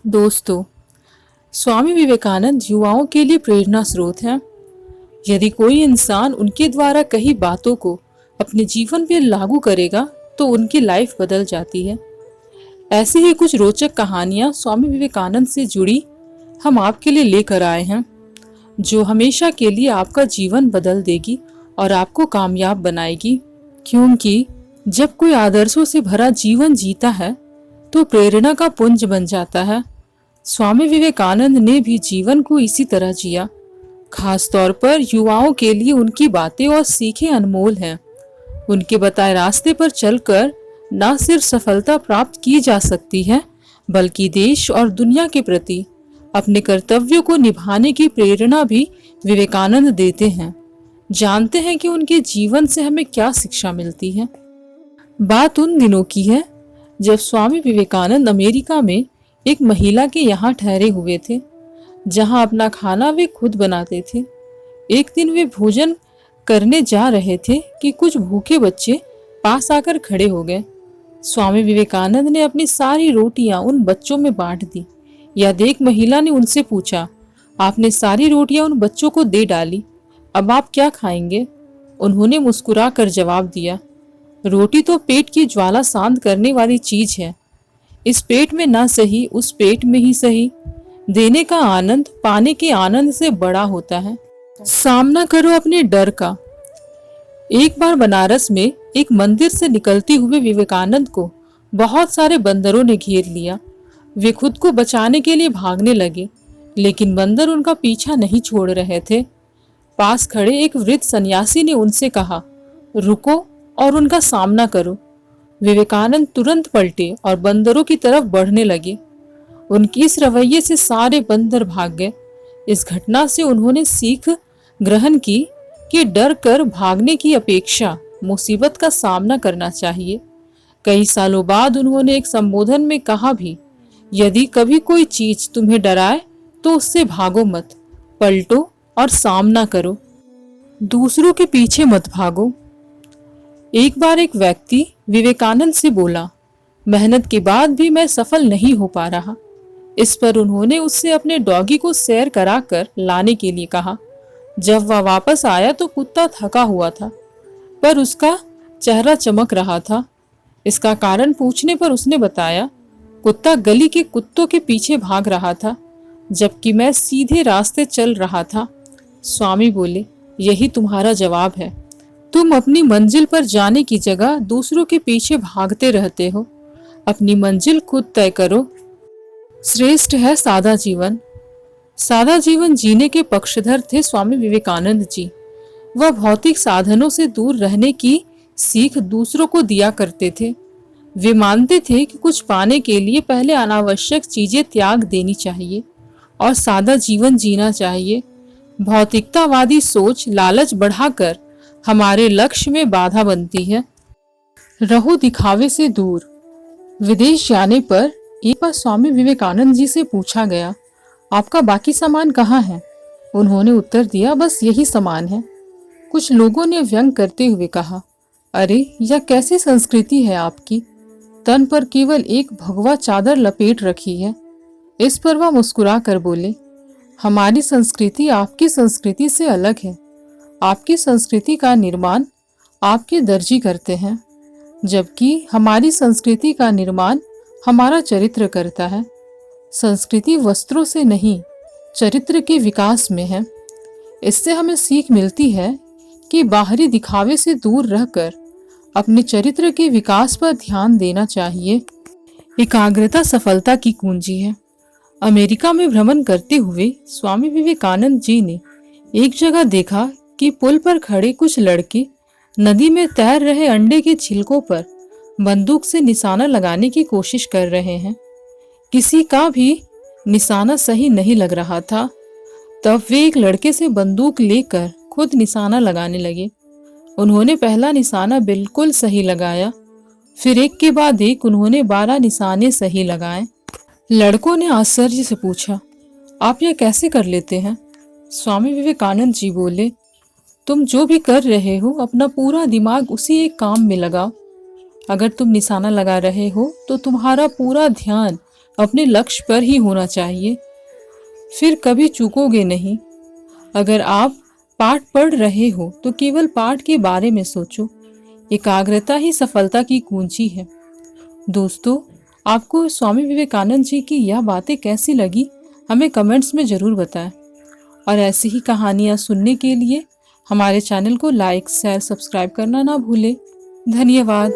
दोस्तों, स्वामी विवेकानंद युवाओं के लिए प्रेरणा स्रोत हैं। यदि कोई इंसान उनके द्वारा कही बातों को अपने जीवन में लागू करेगा तो उनकी लाइफ बदल जाती है। ऐसी ही कुछ रोचक कहानियां स्वामी विवेकानंद से जुड़ी हम आपके लिए लेकर आए हैं, जो हमेशा के लिए आपका जीवन बदल देगी और आपको कामयाब बनाएगी। क्योंकि जब कोई आदर्शों से भरा जीवन जीता है तो प्रेरणा का पुंज बन जाता है। स्वामी विवेकानंद ने भी जीवन को इसी तरह जिया। खास तौर पर युवाओं के लिए उनकी बातें और सीखें अनमोल हैं। उनके बताए रास्ते पर चलकर न सिर्फ सफलता प्राप्त की जा सकती है, बल्कि देश और दुनिया के प्रति अपने कर्तव्यों को निभाने की प्रेरणा भी विवेकानंद देते हैं। जानते हैं कि उनके जीवन से हमें क्या शिक्षा मिलती है। बात उन दिनों की है जब स्वामी विवेकानंद अमेरिका में एक महिला के यहाँ ठहरे हुए थे, जहाँ अपना खाना वे खुद बनाते थे। एक दिन वे भोजन करने जा रहे थे कि कुछ भूखे बच्चे पास आकर खड़े हो गए। स्वामी विवेकानंद ने अपनी सारी रोटियां उन बच्चों में बांट दी। यह देख महिला ने उनसे पूछा, आपने सारी रोटियां उन बच्चों को दे डाली, अब आप क्या खाएंगे? उन्होंने मुस्कुरा कर जवाब दिया, रोटी तो पेट की ज्वाला शांत करने वाली चीज है। इस पेट में ना सही उस पेट में ही सही, देने का आनंद पाने के आनंद से बड़ा होता है। सामना करो अपने डर का। एक बार बनारस में एक मंदिर से निकलते हुए विवेकानंद को बहुत सारे बंदरों ने घेर लिया। वे खुद को बचाने के लिए भागने लगे, लेकिन बंदर उनका पीछा नहीं छोड़ रहे थे। पास खड़े एक वृद्ध सन्यासी ने उनसे कहा, रुको और उनका सामना करो। विवेकानंद तुरंत पलटे और बंदरों की तरफ बढ़ने लगे। उनकी इस रवैये से सारे बंदर भाग गए। इस घटना से उन्होंने सीख ग्रहण की कि डर कर भागने की अपेक्षा मुसीबत का सामना करना चाहिए। कई सालों बाद उन्होंने एक संबोधन में कहा भी, यदि कभी कोई चीज तुम्हें डराए तो उससे भागो मत, पलटो और सामना करो, दूसरों के पीछे मत भागो। एक बार एक व्यक्ति विवेकानंद से बोला, मेहनत के बाद भी मैं सफल नहीं हो पा रहा। इस पर उन्होंने उससे अपने डॉगी को सैर कराकर लाने के लिए कहा। जब वह वापस आया तो कुत्ता थका हुआ था, पर उसका चेहरा चमक रहा था। इसका कारण पूछने पर उसने बताया, कुत्ता गली के कुत्तों के पीछे भाग रहा था, जबकि मैं सीधे रास्ते चल रहा था। स्वामी बोले, यही तुम्हारा जवाब है। तुम अपनी मंजिल पर जाने की जगह दूसरों के पीछे भागते रहते हो। अपनी मंजिल खुद तय करो। श्रेष्ठ है सादा जीवन। सादा जीवन जीने के पक्षधर थे स्वामी विवेकानंद जी। वह भौतिक साधनों से दूर रहने की सीख दूसरों को दिया करते थे। वे मानते थे कि कुछ पाने के लिए पहले अनावश्यक चीजें त्याग देनी चाहिए और सादा जीवन जीना चाहिए। भौतिकतावादी सोच लालच बढ़ाकर हमारे लक्ष्य में बाधा बनती है। रहो दिखावे से दूर। विदेश जाने पर एक बार स्वामी विवेकानंद जी से पूछा गया, आपका बाकी सामान कहाँ है? उन्होंने उत्तर दिया, बस यही सामान है। कुछ लोगों ने व्यंग करते हुए कहा, अरे यह कैसी संस्कृति है आपकी, तन पर केवल एक भगवा चादर लपेट रखी है। इस पर वह मुस्कुरा कर बोले, हमारी संस्कृति आपकी संस्कृति से अलग है। आपकी संस्कृति का निर्माण आपके दर्जी करते हैं, जबकि हमारी संस्कृति का निर्माण हमारा चरित्र करता है। संस्कृति वस्त्रों से नहीं, चरित्र के विकास में है। इससे हमें सीख मिलती है कि बाहरी दिखावे से दूर रहकर अपने चरित्र के विकास पर ध्यान देना चाहिए। एकाग्रता सफलता की कुंजी है। अमेरिका में भ्रमण करते हुए स्वामी विवेकानंद जी ने एक जगह देखा कि पुल पर खड़े कुछ लड़के नदी में तैर रहे अंडे के छिलकों पर बंदूक से निशाना लगाने की कोशिश कर रहे हैं। किसी का भी निशाना सही नहीं लग रहा था। तब वे एक लड़के से बंदूक लेकर खुद निशाना लगाने लगे। उन्होंने पहला निशाना बिल्कुल सही लगाया, फिर एक के बाद एक उन्होंने 12 निशाने सही लगाए। लड़कों ने आश्चर्य से पूछा, आप यह कैसे कर लेते हैं? स्वामी विवेकानंद जी बोले, तुम जो भी कर रहे हो अपना पूरा दिमाग उसी एक काम में लगाओ। अगर तुम निशाना लगा रहे हो तो तुम्हारा पूरा ध्यान अपने लक्ष्य पर ही होना चाहिए, फिर कभी चूकोगे नहीं। अगर आप पाठ पढ़ रहे हो तो केवल पाठ के बारे में सोचो। एकाग्रता ही सफलता की कुंजी है। दोस्तों, आपको स्वामी विवेकानंद जी की यह बातें कैसी लगी, हमें कमेंट्स में ज़रूर बताएं। और ऐसी ही कहानियाँ सुनने के लिए हमारे चैनल को लाइक, शेयर, सब्सक्राइब करना ना भूलें। धन्यवाद।